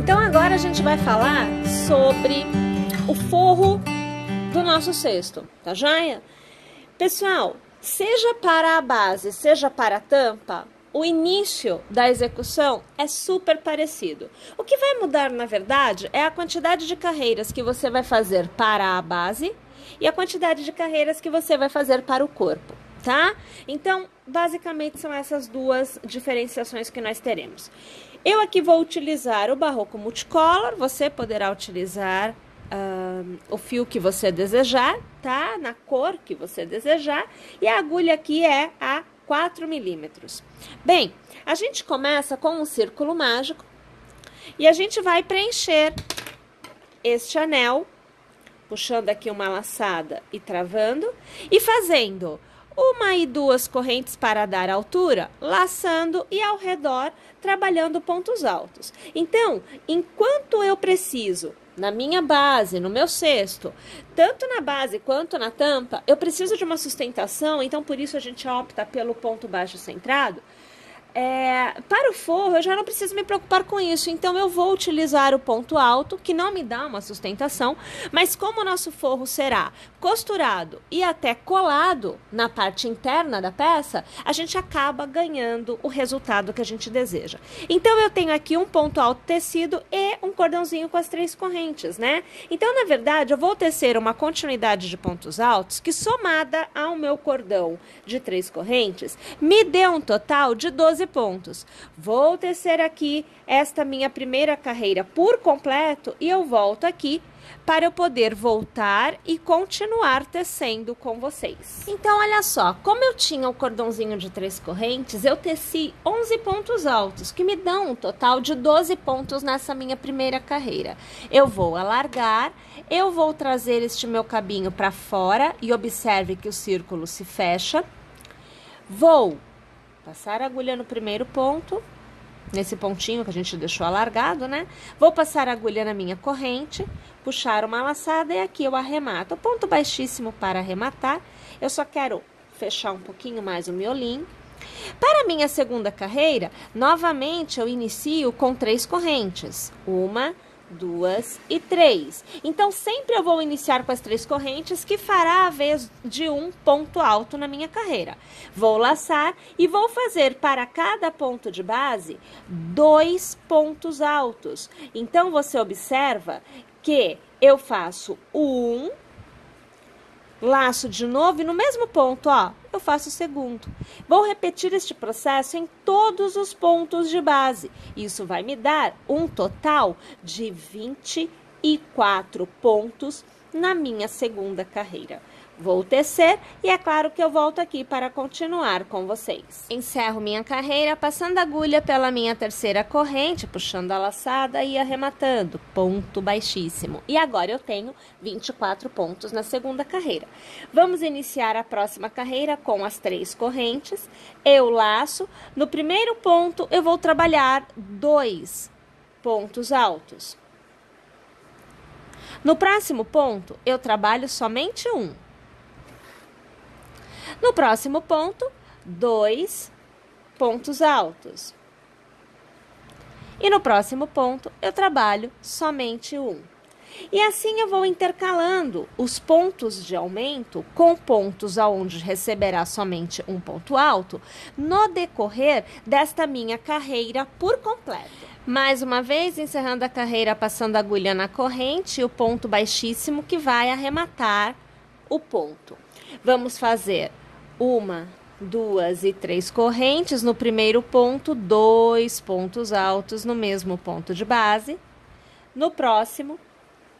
Então agora a gente vai falar sobre o forro do nosso cesto, tá joia? Pessoal, seja para a base, seja para a tampa, o início da execução é super parecido. O que vai mudar, na verdade, é a quantidade de carreiras que você vai fazer para a base e a quantidade de carreiras que você vai fazer para o corpo, tá? Então, basicamente são essas duas diferenciações que nós teremos. Eu aqui vou utilizar o Barroco Multicolor, você poderá utilizar o fio que você desejar, tá? Na cor que você desejar. E a agulha aqui é a 4 milímetros. Bem, a gente começa com um círculo mágico e a gente vai preencher este anel, puxando aqui uma laçada e travando, e fazendo uma e duas correntes para dar altura, laçando e ao redor trabalhando pontos altos. Então, enquanto eu preciso, na minha base, no meu cesto, tanto na base quanto na tampa, eu preciso de uma sustentação, então por isso a gente opta pelo ponto baixo centrado. Para o forro, eu já não preciso me preocupar com isso, então eu vou utilizar o ponto alto, que não me dá uma sustentação, mas como o nosso forro será costurado e até colado na parte interna da peça, a gente acaba ganhando o resultado que a gente deseja. Então, eu tenho aqui um ponto alto tecido e um cordãozinho com as 3 correntes, né? Então, na verdade, eu vou tecer uma continuidade de pontos altos que, somada ao meu cordão de 3 correntes, me dê um total de 12 pontos. Vou tecer aqui esta minha primeira carreira por completo e eu volto aqui para eu poder voltar e continuar tecendo com vocês. Então, olha só, como eu tinha o cordãozinho de 3 correntes, eu teci 11 pontos altos, que me dão um total de 12 pontos nessa minha primeira carreira. Eu vou alargar, eu vou trazer este meu cabinho para fora e observe que o círculo se fecha. Vou passar a agulha no primeiro ponto, nesse pontinho que a gente deixou alargado, né? Vou passar a agulha na minha corrente, puxar uma laçada e aqui eu arremato. O ponto baixíssimo para arrematar, eu só quero fechar um pouquinho mais o miolinho. Para a minha segunda carreira, novamente eu inicio com 3 correntes. 1, 2 e 3. Então, sempre eu vou iniciar com as 3 correntes, que fará a vez de um ponto alto na minha carreira. Vou laçar e vou fazer para cada ponto de base 2 pontos altos. Então, você observa que eu faço um, laço de novo e no mesmo ponto, ó, eu faço o segundo. Vou repetir este processo em todos os pontos de base. Isso vai me dar um total de 24 pontos na minha segunda carreira. Vou tecer e é claro que eu volto aqui para continuar com vocês. Encerro minha carreira passando a agulha pela minha terceira corrente, puxando a laçada e arrematando, ponto baixíssimo. E agora eu tenho 24 pontos na segunda carreira. Vamos iniciar a próxima carreira com as 3 correntes. Eu laço. No primeiro ponto eu vou trabalhar 2 pontos altos. No próximo ponto eu trabalho somente 1. No próximo ponto, 2 pontos altos. E no próximo ponto, eu trabalho somente 1. E assim eu vou intercalando os pontos de aumento com pontos aonde receberá somente um ponto alto no decorrer desta minha carreira por completo. Mais uma vez, encerrando a carreira, passando a agulha na corrente e o ponto baixíssimo que vai arrematar o ponto. Vamos fazer 1, 2 e 3 correntes. No primeiro ponto, 2 pontos altos no mesmo ponto de base. No próximo,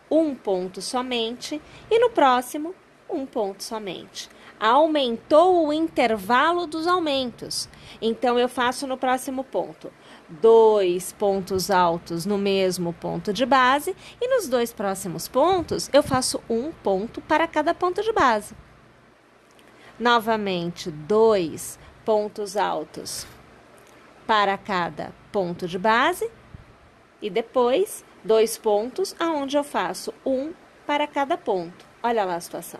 1 ponto somente. E no próximo, 1 ponto somente. Aumentou o intervalo dos aumentos. Então, eu faço no próximo ponto 2 pontos altos no mesmo ponto de base. E nos 2 próximos pontos, eu faço 1 ponto para cada ponto de base. Novamente, 2 pontos altos para cada ponto de base e depois 2 pontos aonde eu faço 1 para cada ponto. Olha lá a situação.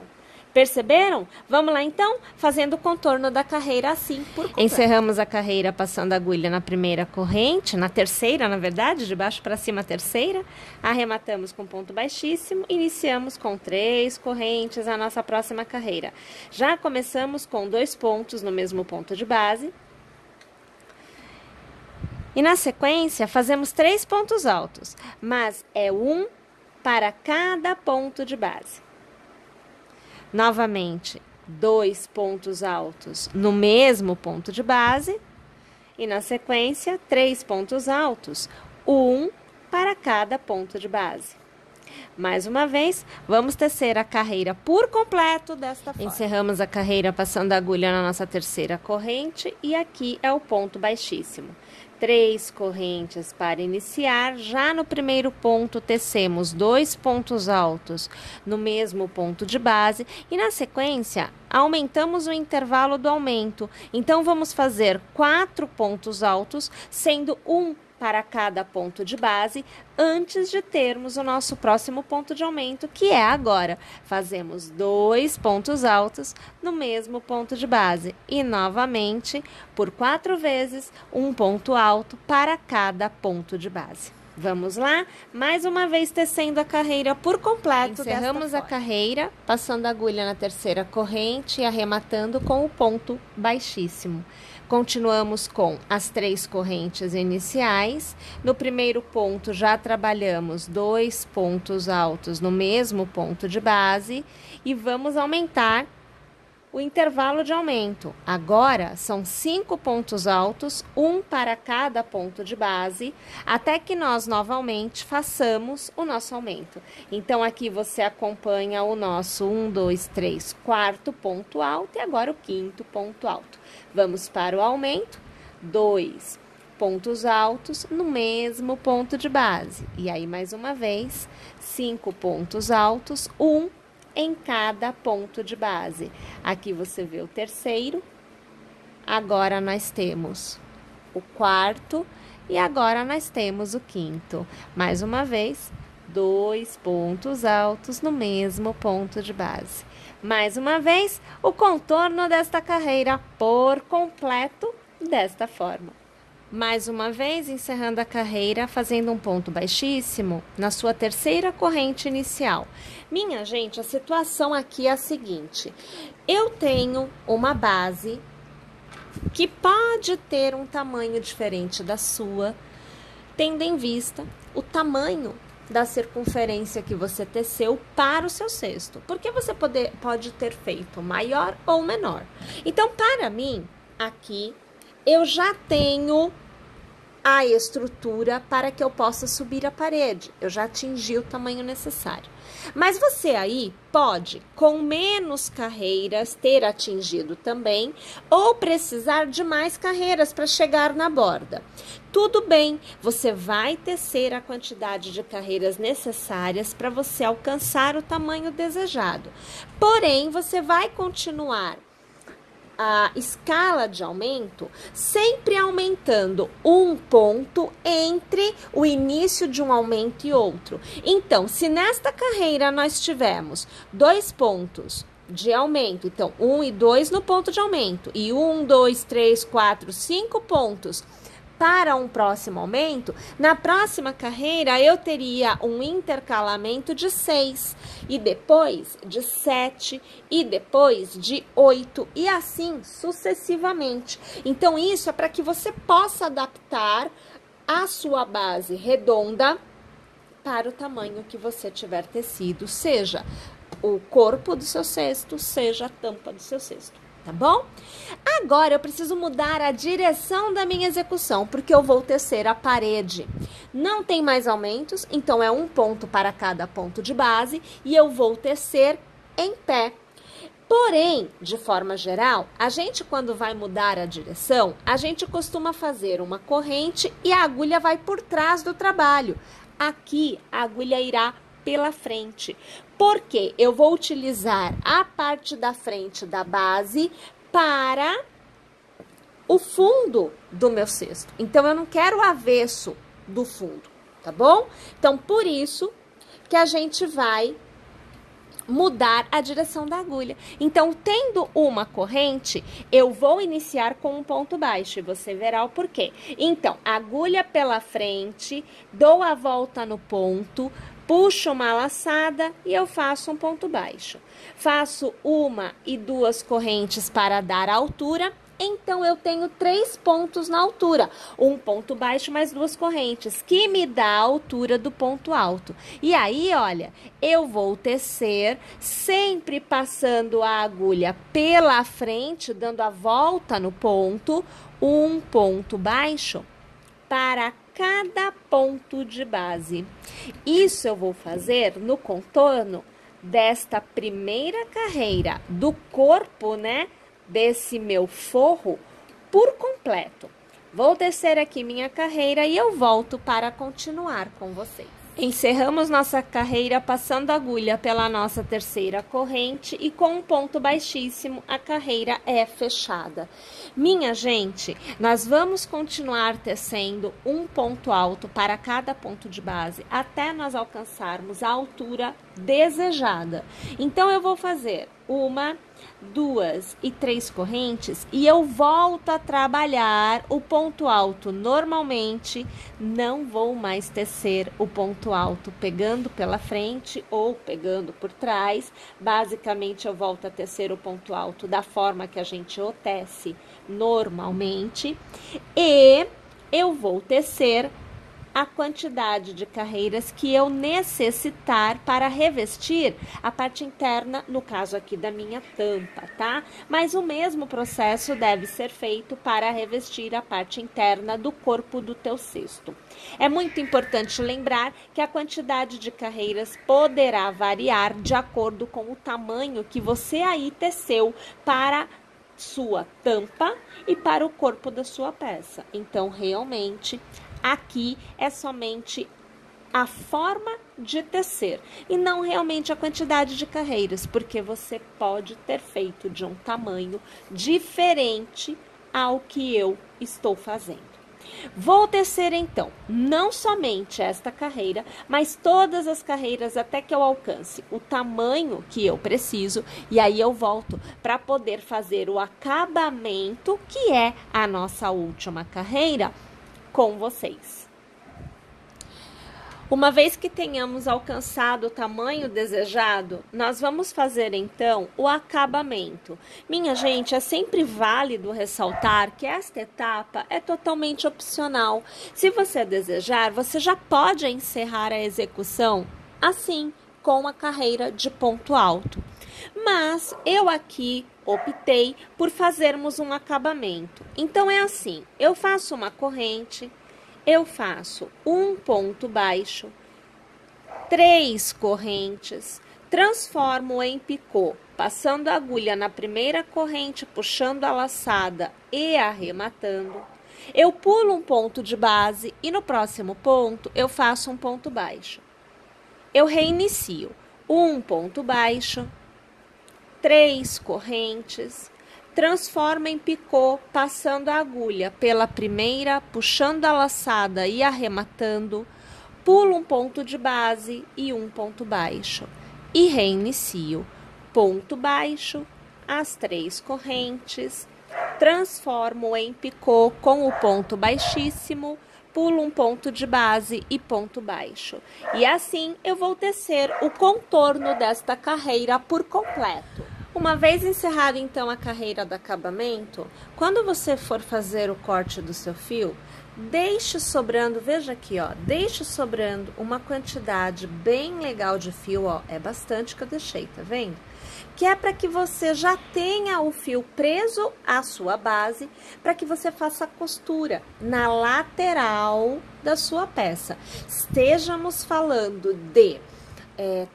Perceberam? Vamos lá então, fazendo o contorno da carreira assim por completo. Encerramos a carreira passando a agulha na primeira corrente, na terceira, na verdade, de baixo para cima a terceira. Arrematamos com ponto baixíssimo, iniciamos com 3 correntes a nossa próxima carreira. Já começamos com 2 pontos no mesmo ponto de base. E na sequência, fazemos 3 pontos altos, mas é um para cada ponto de base. Novamente, 2 pontos altos no mesmo ponto de base. E na sequência, 3 pontos altos, um para cada ponto de base. Mais uma vez, vamos tecer a carreira por completo desta forma. Encerramos a carreira passando a agulha na nossa terceira corrente e aqui é o ponto baixíssimo. 3 correntes para iniciar. Já no primeiro ponto, tecemos 2 pontos altos no mesmo ponto de base e na sequência, aumentamos o intervalo do aumento. Então, vamos fazer 4 pontos altos, sendo um para cada ponto de base, antes de termos o nosso próximo ponto de aumento, que é agora. Fazemos 2 pontos altos no mesmo ponto de base e, novamente, por 4 vezes, um ponto alto para cada ponto de base. Vamos lá? Mais uma vez tecendo a carreira por completo. Encerramos a carreira, passando a agulha na terceira corrente e arrematando com o ponto baixíssimo. Continuamos com as 3 correntes iniciais. No primeiro ponto, já trabalhamos 2 pontos altos no mesmo ponto de base e vamos aumentar o intervalo de aumento. Agora, são 5 pontos altos, um para cada ponto de base, até que nós novamente façamos o nosso aumento. Então, aqui você acompanha o nosso 1, 2, 3, quarto ponto alto e agora o quinto ponto alto. Vamos para o aumento, 2 pontos altos no mesmo ponto de base. E aí, mais uma vez, 5 pontos altos, um em cada ponto de base. Aqui você vê o terceiro, agora nós temos o quarto e agora nós temos o quinto. Mais uma vez, 2 pontos altos no mesmo ponto de base. Mais uma vez, o contorno desta carreira por completo desta forma. Mais uma vez, encerrando a carreira, fazendo um ponto baixíssimo na sua terceira corrente inicial. Minha gente, a situação aqui é a seguinte: eu tenho uma base que pode ter um tamanho diferente da sua, tendo em vista o tamanho da circunferência que você teceu para o seu cesto. Porque você pode ter feito maior ou menor. Então, para mim, aqui, eu já tenho a estrutura para que eu possa subir a parede. Eu já atingi o tamanho necessário. Mas você aí pode, com menos carreiras, ter atingido também, ou precisar de mais carreiras para chegar na borda. Tudo bem, você vai tecer a quantidade de carreiras necessárias para você alcançar o tamanho desejado. Porém, você vai continuar a escala de aumento, sempre aumentando um ponto entre o início de um aumento e outro. Então, se nesta carreira nós tivermos 2 pontos de aumento, então 1 e 2 no ponto de aumento, e 1, 2, 3, 4, 5 pontos para um próximo aumento, na próxima carreira eu teria um intercalamento de 6, e depois de 7, e depois de 8, e assim sucessivamente. Então, isso é para que você possa adaptar a sua base redonda para o tamanho que você tiver tecido, seja o corpo do seu cesto, seja a tampa do seu cesto. Tá bom? Agora eu preciso mudar a direção da minha execução, porque eu vou tecer a parede. Não tem mais aumentos, então é um ponto para cada ponto de base e eu vou tecer em pé. Porém, de forma geral, a gente quando vai mudar a direção, a gente costuma fazer uma corrente e a agulha vai por trás do trabalho. Aqui a agulha irá pela frente, porque eu vou utilizar a parte da frente da base para o fundo do meu cesto. Então, eu não quero o avesso do fundo, tá bom? Então, por isso que a gente vai mudar a direção da agulha. Então, tendo uma corrente, eu vou iniciar com um ponto baixo e você verá o porquê. Então, agulha pela frente, dou a volta no ponto, puxo uma laçada e eu faço um ponto baixo. Faço 1 e 2 correntes para dar altura. Então, eu tenho 3 pontos na altura, um ponto baixo mais 2 correntes, que me dá a altura do ponto alto. E aí, olha, eu vou tecer, sempre passando a agulha pela frente, dando a volta no ponto, um ponto baixo para cada ponto de base. Isso eu vou fazer no contorno desta primeira carreira do corpo, né? Desse meu forro por completo. Vou tecer aqui minha carreira e eu volto para continuar com vocês. Encerramos nossa carreira passando a agulha pela nossa terceira corrente e com um ponto baixíssimo a carreira é fechada. Minha gente, nós vamos continuar tecendo um ponto alto para cada ponto de base até nós alcançarmos a altura desejada. Então, eu vou fazer 1, 2 e 3 correntes e eu volto a trabalhar o ponto alto normalmente, não vou mais tecer o ponto alto pegando pela frente ou pegando por trás. Basicamente, eu volto a tecer o ponto alto da forma que a gente o tece normalmente e eu vou tecer a quantidade de carreiras que eu necessitar para revestir a parte interna, no caso aqui da minha tampa, tá? Mas o mesmo processo deve ser feito para revestir a parte interna do corpo do teu cesto. É muito importante lembrar que a quantidade de carreiras poderá variar de acordo com o tamanho que você aí teceu para sua tampa e para o corpo da sua peça. Então, realmente, aqui é somente a forma de tecer e não realmente a quantidade de carreiras, porque você pode ter feito de um tamanho diferente ao que eu estou fazendo. Vou tecer então, não somente esta carreira, mas todas as carreiras até que eu alcance o tamanho que eu preciso e aí eu volto para poder fazer o acabamento, que é a nossa última carreira, com vocês. Uma vez que tenhamos alcançado o tamanho desejado, nós vamos fazer então o acabamento. Minha gente, é sempre válido ressaltar que esta etapa é totalmente opcional. Se você desejar, você já pode encerrar a execução assim, com a carreira de ponto alto. Mas eu aqui optei por fazermos um acabamento. Então é assim, eu faço uma corrente, eu faço um ponto baixo, 3 correntes, transformo em picô, passando a agulha na primeira corrente, puxando a laçada e arrematando. Eu pulo um ponto de base e no próximo ponto eu faço um ponto baixo. Eu reinicio, um ponto baixo, 3 correntes, transforma em picô, passando a agulha pela primeira, puxando a laçada e arrematando, pulo um ponto de base e um ponto baixo. E reinicio, ponto baixo, as 3 correntes, transformo em picô com o ponto baixíssimo, pulo um ponto de base e ponto baixo. E assim eu vou tecer o contorno desta carreira por completo. Uma vez encerrada então a carreira do acabamento, quando você for fazer o corte do seu fio, deixe sobrando, veja aqui, ó, deixe sobrando uma quantidade bem legal de fio, ó, é bastante que eu deixei, tá vendo? Que é para que você já tenha o fio preso à sua base, para que você faça a costura na lateral da sua peça. Estejamos falando de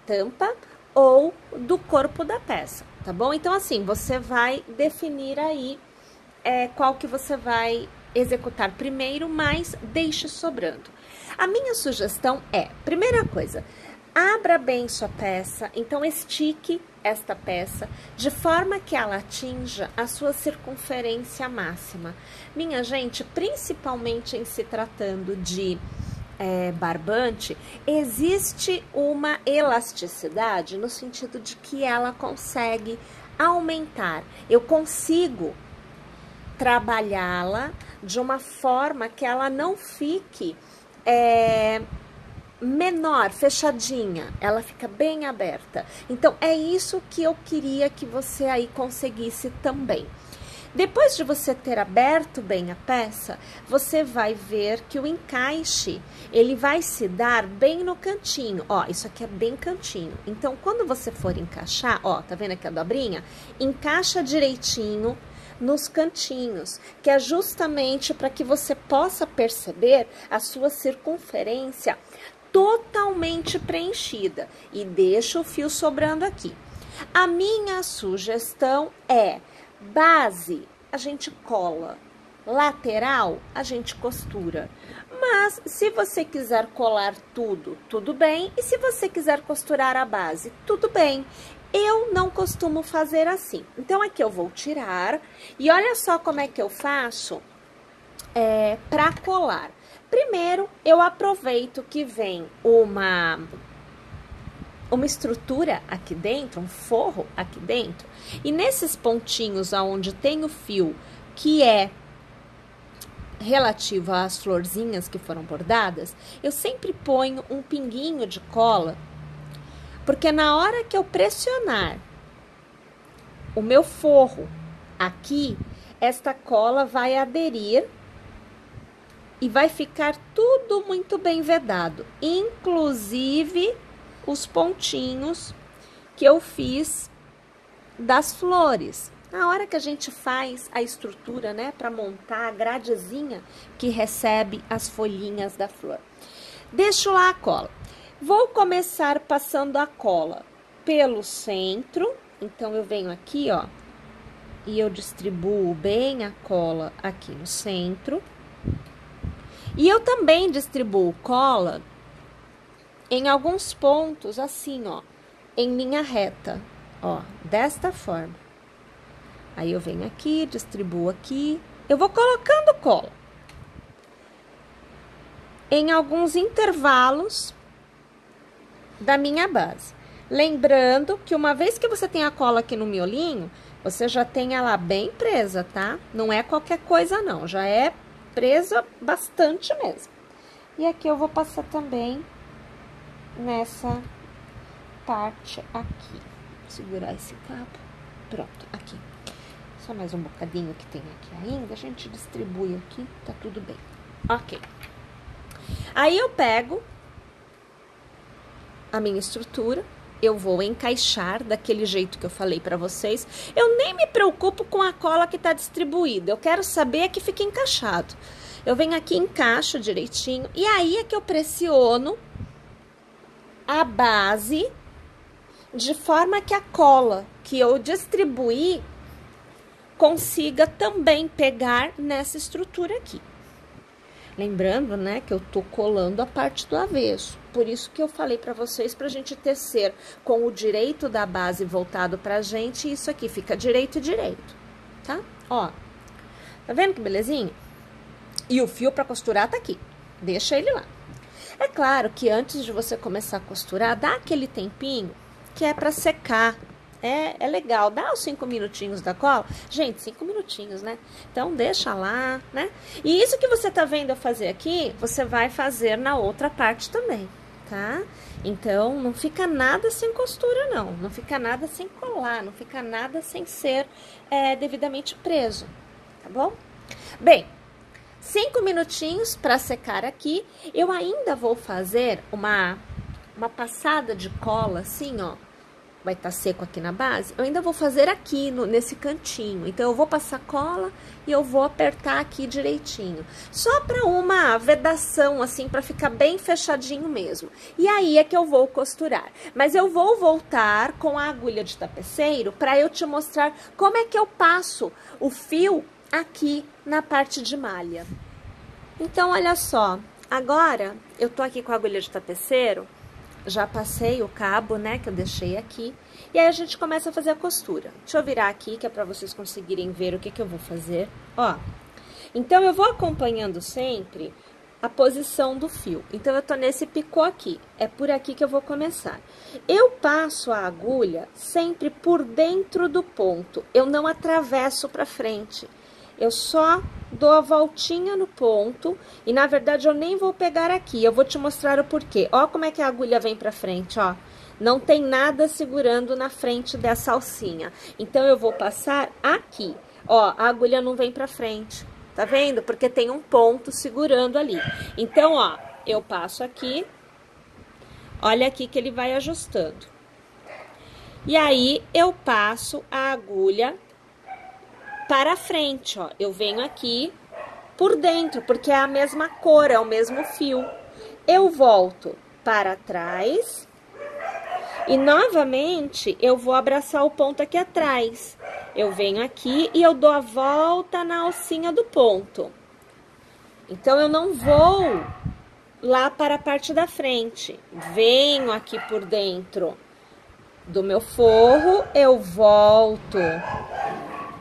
tampa ou do corpo da peça, tá bom? Então, assim, você vai definir aí qual que você vai executar primeiro, mas deixe sobrando. A minha sugestão é, primeira coisa, abra bem sua peça, então estique esta peça de forma que ela atinja a sua circunferência máxima. Minha gente, principalmente em se tratando de barbante, existe uma elasticidade no sentido de que ela consegue aumentar. Eu consigo trabalhá-la de uma forma que ela não fique menor, fechadinha, ela fica bem aberta. Então, é isso que eu queria que você aí conseguisse também. Depois de você ter aberto bem a peça, você vai ver que o encaixe, ele vai se dar bem no cantinho. Ó, isso aqui é bem cantinho. Então, quando você for encaixar, ó, tá vendo aqui a dobrinha? Encaixa direitinho nos cantinhos, que é justamente para que você possa perceber a sua circunferência totalmente preenchida e deixa o fio sobrando aqui. A minha sugestão é: base a gente cola, lateral a gente costura. Mas se você quiser colar tudo, tudo bem. E se você quiser costurar a base, tudo bem. Eu não costumo fazer assim. Então, aqui eu vou tirar. E olha só como é que eu faço para colar. Primeiro, eu aproveito que vem uma estrutura aqui dentro, um forro aqui dentro. E nesses pontinhos aonde tem o fio, que é relativo às florzinhas que foram bordadas, eu sempre ponho um pinguinho de cola, porque na hora que eu pressionar o meu forro aqui, esta cola vai aderir e vai ficar tudo muito bem vedado, inclusive os pontinhos que eu fiz das flores. Na hora que a gente faz a estrutura, né, para montar a gradezinha que recebe as folhinhas da flor. Deixo lá a cola. Vou começar passando a cola pelo centro. Então, eu venho aqui, ó, e eu distribuo bem a cola aqui no centro. E eu também distribuo cola em alguns pontos, assim, ó, em linha reta, ó, desta forma. Aí eu venho aqui, distribuo aqui, eu vou colocando cola em alguns intervalos da minha base. Lembrando que uma vez que você tem a cola aqui no miolinho, você já tem ela bem presa, tá? Não é qualquer coisa não, já é presa bastante mesmo. E aqui eu vou passar também nessa parte aqui. Vou segurar esse cabo. Pronto, aqui. Só mais um bocadinho que tem aqui ainda. A gente distribui aqui, tá tudo bem. Ok. Aí eu pego a minha estrutura. Eu vou encaixar daquele jeito que eu falei pra vocês. Eu nem me preocupo com a cola que tá distribuída. Eu quero saber que fique encaixado. Eu venho aqui, encaixo direitinho. E aí é que eu pressiono a base de forma que a cola que eu distribuí consiga também pegar nessa estrutura aqui. Lembrando, né, que eu tô colando a parte do avesso. Por isso que eu falei pra vocês, pra gente tecer com o direito da base voltado pra gente, isso aqui fica direito e direito, tá? Ó, tá vendo que belezinha? E o fio pra costurar tá aqui, deixa ele lá. É claro que antes de você começar a costurar, dá aquele tempinho que é pra secar. É legal, dá os 5 minutinhos da cola. Gente, 5 minutinhos, né? Então, deixa lá, né? E isso que você tá vendo eu fazer aqui, você vai fazer na outra parte também, tá? Então, não fica nada sem costura, não. Não fica nada sem colar, não fica nada sem ser devidamente preso, tá bom? Bem, 5 minutinhos para secar aqui. Eu ainda vou fazer uma passada de cola, assim, ó. Vai estar seco aqui na base, eu ainda vou fazer aqui nesse cantinho. Então, eu vou passar cola e eu vou apertar aqui direitinho. Só para uma vedação, assim, para ficar bem fechadinho mesmo. E aí é que eu vou costurar. Mas eu vou voltar com a agulha de tapeceiro para eu te mostrar como é que eu passo o fio aqui na parte de malha. Então, olha só. Agora, eu tô aqui com a agulha de tapeceiro. Já passei o cabo, né, que eu deixei aqui. E aí, a gente começa a fazer a costura. Deixa eu virar aqui, que é pra vocês conseguirem ver o que eu vou fazer. Ó, então, eu vou acompanhando sempre a posição do fio. Então, eu tô nesse picô aqui. É por aqui que eu vou começar. Eu passo a agulha sempre por dentro do ponto. Eu não atravesso pra frente. Eu só dou a voltinha no ponto. E, na verdade, eu nem vou pegar aqui. Eu vou te mostrar o porquê. Ó como é que a agulha vem pra frente, ó. Não tem nada segurando na frente dessa alcinha. Então, eu vou passar aqui. Ó, a agulha não vem pra frente. Tá vendo? Porque tem um ponto segurando ali. Então, ó, eu passo aqui. Olha aqui que ele vai ajustando. E aí, eu passo a agulha para frente, ó. Eu venho aqui por dentro, porque é a mesma cor, é o mesmo fio. Eu volto para trás. E, novamente, eu vou abraçar o ponto aqui atrás. Eu venho aqui e eu dou a volta na alcinha do ponto. Então, eu não vou lá para a parte da frente. Venho aqui por dentro do meu forro, eu volto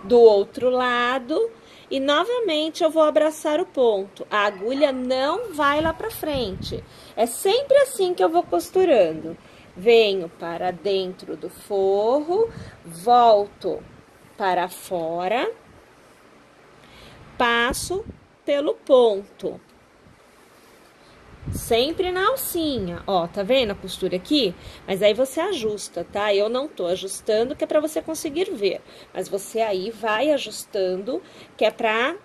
do outro lado e, novamente, eu vou abraçar o ponto. A agulha não vai lá para frente. É sempre assim que eu vou costurando. Venho para dentro do forro, volto para fora, passo pelo ponto. Sempre na alcinha, ó, tá vendo a costura aqui? Mas aí você ajusta, tá? Eu não tô ajustando, que é pra você conseguir ver. Mas você aí vai ajustando, que é pra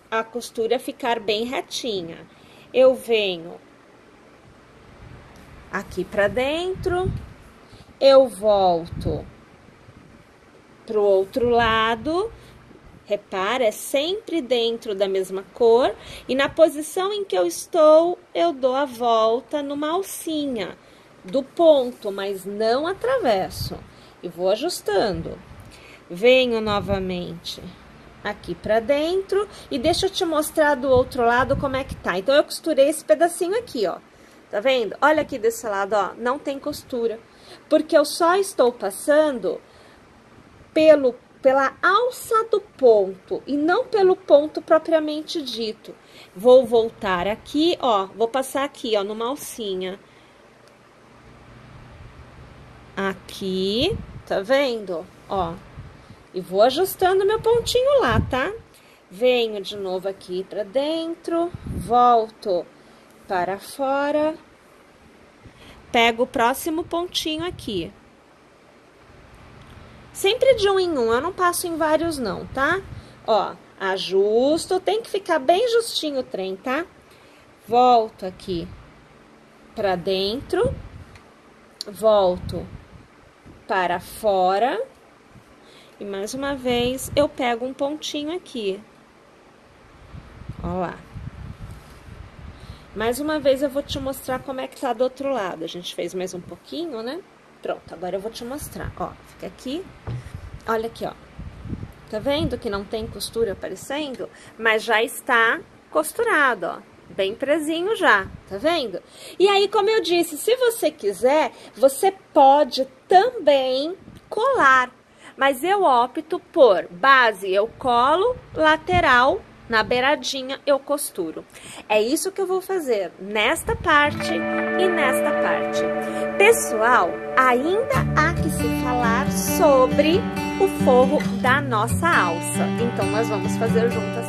a costura ficar bem retinha. Eu venho aqui pra dentro, eu volto pro outro lado, repara, é sempre dentro da mesma cor, e na posição em que eu estou, eu dou a volta numa alcinha do ponto, mas não atravesso, e vou ajustando. Venho novamente aqui pra dentro, e deixa eu te mostrar do outro lado como é que tá. Então, eu costurei esse pedacinho aqui, ó. Tá vendo? Olha aqui desse lado, ó, não tem costura, porque eu só estou passando pela alça do ponto e não pelo ponto propriamente dito. Vou voltar aqui, ó, vou passar aqui, ó, numa alcinha. Aqui, tá vendo? Ó, e vou ajustando meu pontinho lá, tá? Venho de novo aqui pra dentro, volto para fora, pego o próximo pontinho aqui. Sempre de um em um, eu não passo em vários não, tá? Ó, ajusto, tem que ficar bem justinho o trem, tá? Volto aqui pra dentro, volto para fora, e mais uma vez eu pego um pontinho aqui. Ó lá. Mais uma vez eu vou te mostrar como é que tá do outro lado. A gente fez mais um pouquinho, né? Pronto, agora eu vou te mostrar. Ó, fica aqui. Olha aqui, ó. Tá vendo que não tem costura aparecendo? Mas já está costurado, ó. Bem presinho já, tá vendo? E aí, como eu disse, se você quiser, você pode também colar. Mas eu opto por base, eu colo, lateral, na beiradinha eu costuro. É isso que eu vou fazer nesta parte e nesta parte. Pessoal, ainda há que se falar sobre o forro da nossa alça. Então, nós vamos fazer juntas